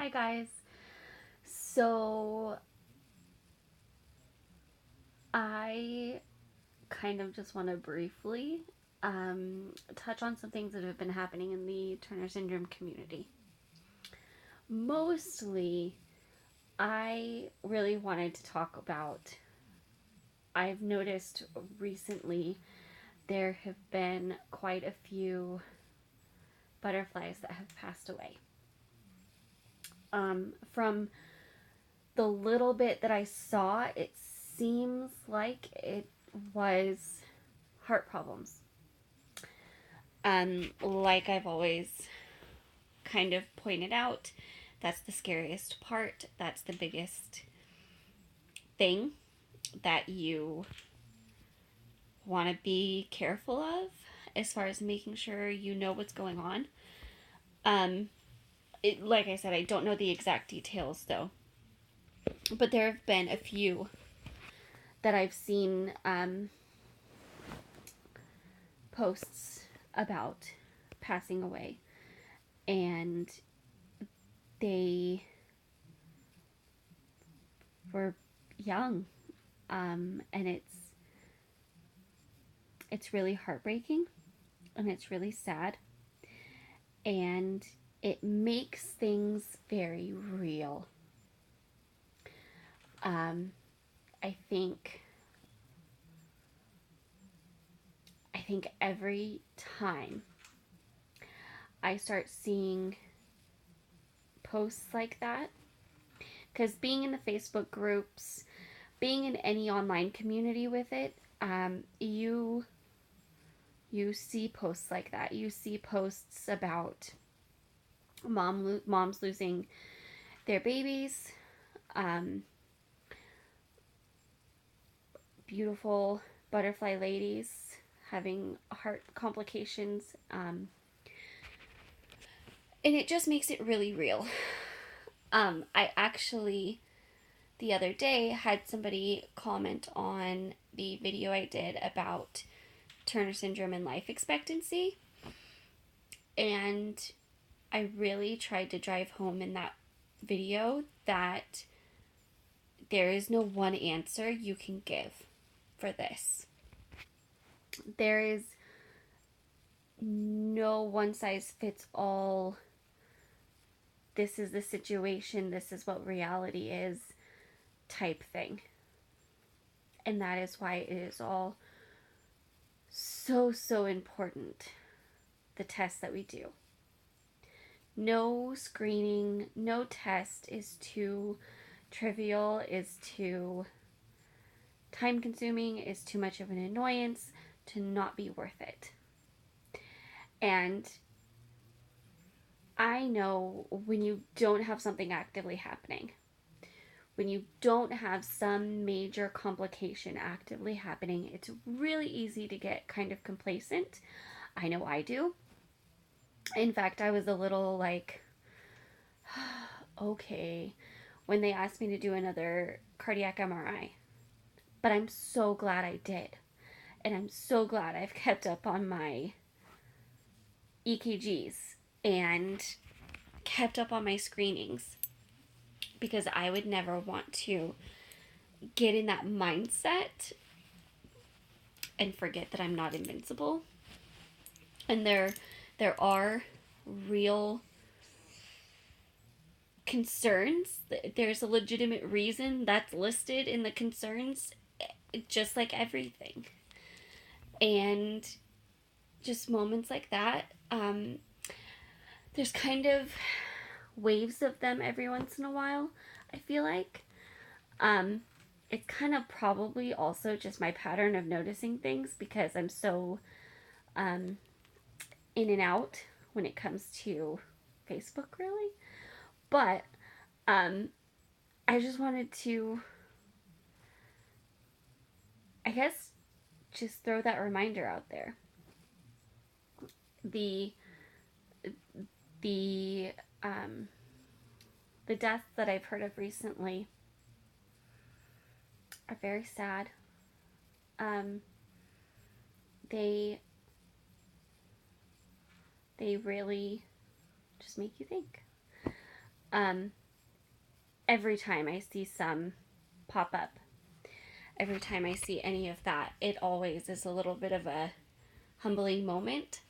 Hi guys. So I kind of just want to briefly touch on some things that have been happening in the Turner syndrome community. Mostly, I really wanted to talk about. I've noticed recently there have been quite a few butterflies that have passed away. From the little bit that I saw, it seems like it was heart problems. Like I've always kind of pointed out, that's the scariest part. That's the biggest thing that you want to be careful of as far as making sure you know what's going on. Um, like I said, I don't know the exact details though, but there have been a few that I've seen posts about passing away, and they were young, and it's really heartbreaking and it's really sad, and it makes things very real. Um, I think I think every time I start seeing posts like that, because being in the Facebook groups, being in any online community with it, you see posts like that. You see posts about moms losing their babies, um, beautiful butterfly ladies having heart complications, and it just makes it really real. I actually the other day had somebody comment on the video I did about Turner syndrome and life expectancy, and I really tried to drive home in that video that there is no one answer you can give for this. There is no one size fits all. This is the situation, this is what reality is type thing. And that is why it is all so important, the tests that we do. No screening, no test is too trivial, is too time consuming, is too much of an annoyance to not be worth it. And I know when you don't have something actively happening, when you don't have some major complication actively happening, it's really easy to get kind of complacent. I know I do. In fact, I was a little like, okay, when they asked me to do another cardiac MRI. But I'm so glad I did. And I'm so glad I've kept up on my EKGs and kept up on my screenings, because I would never want to get in that mindset and forget that I'm not invincible. And there are real concerns. There's a legitimate reason that's listed in the concerns, just like everything. And just moments like that, there's kind of waves of them every once in a while, I feel like. Um, it's kind of probably also just my pattern of noticing things, because I'm so um, in and out when it comes to Facebook, really. But um, I just wanted to, I guess, just throw that reminder out there. The the um, the deaths that I've heard of recently are very sad. Um, they they really just make you think. Every time I see some pop up, every time I see any of that, it always is a little bit of a humbling moment.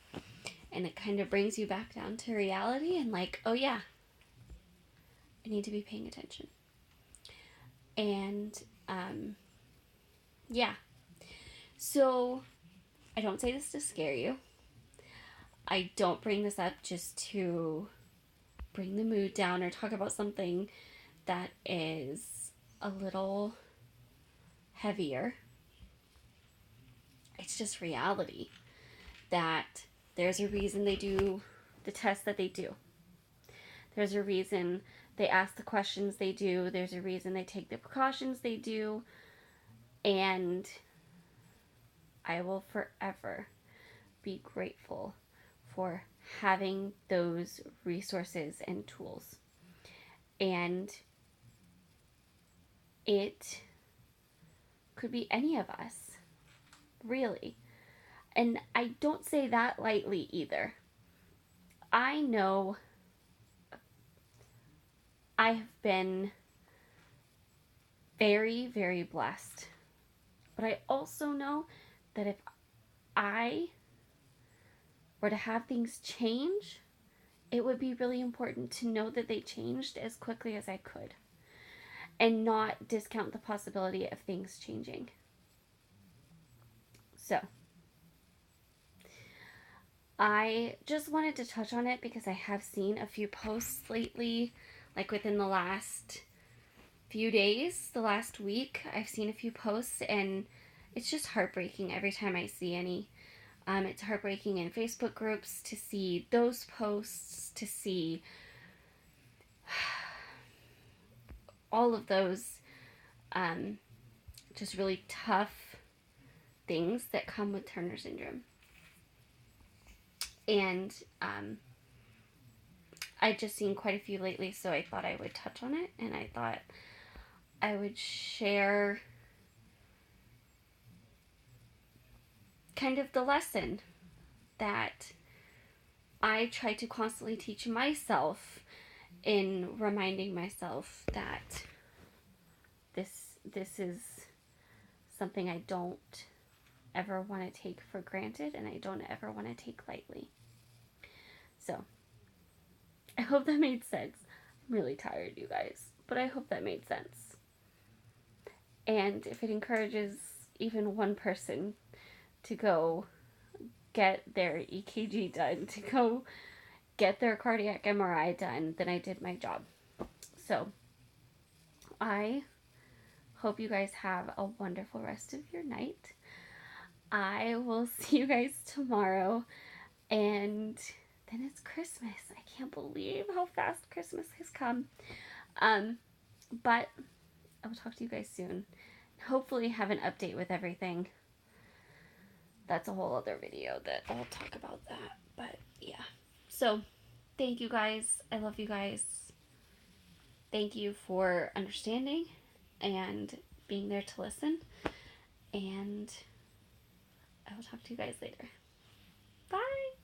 And it kind of brings you back down to reality and like, oh yeah, I need to be paying attention. And yeah. So I don't say this to scare you. I don't bring this up just to bring the mood down or talk about something that is a little heavier. It's just reality that there's a reason they do the tests that they do. There's a reason they ask the questions they do. There's a reason they take the precautions they do. And I will forever be grateful for having those resources and tools. And it could be any of us, really. And I don't say that lightly either. I know I have been very, very blessed. But I also know that if I were to have things change, it would be really important to know that they changed as quickly as I could and not discount the possibility of things changing. So, I just wanted to touch on it because I have seen a few posts lately, like within the last few days, the last week, I've seen a few posts, and it's just heartbreaking every time I see any. It's heartbreaking in Facebook groups to see those posts, to see all of those just really tough things that come with Turner syndrome. And I've just seen quite a few lately, so I thought I would touch on it, and I thought I would share kind of the lesson that I try to constantly teach myself in reminding myself that this is something I don't ever want to take for granted and I don't ever want to take lightly. So, I hope that made sense. I'm really tired, you guys, but I hope that made sense. And if it encourages even one person to go get their EKG done, to go get their cardiac MRI done, then I did my job. So, I hope you guys have a wonderful rest of your night. I will see you guys tomorrow, and then it's Christmas. I can't believe how fast Christmas has come. But I will talk to you guys soon. Hopefully have an update with everything. That's a whole other video that I'll talk about that. But yeah. So, thank you guys. I love you guys. Thank you for understanding and being there to listen. And I will talk to you guys later. Bye.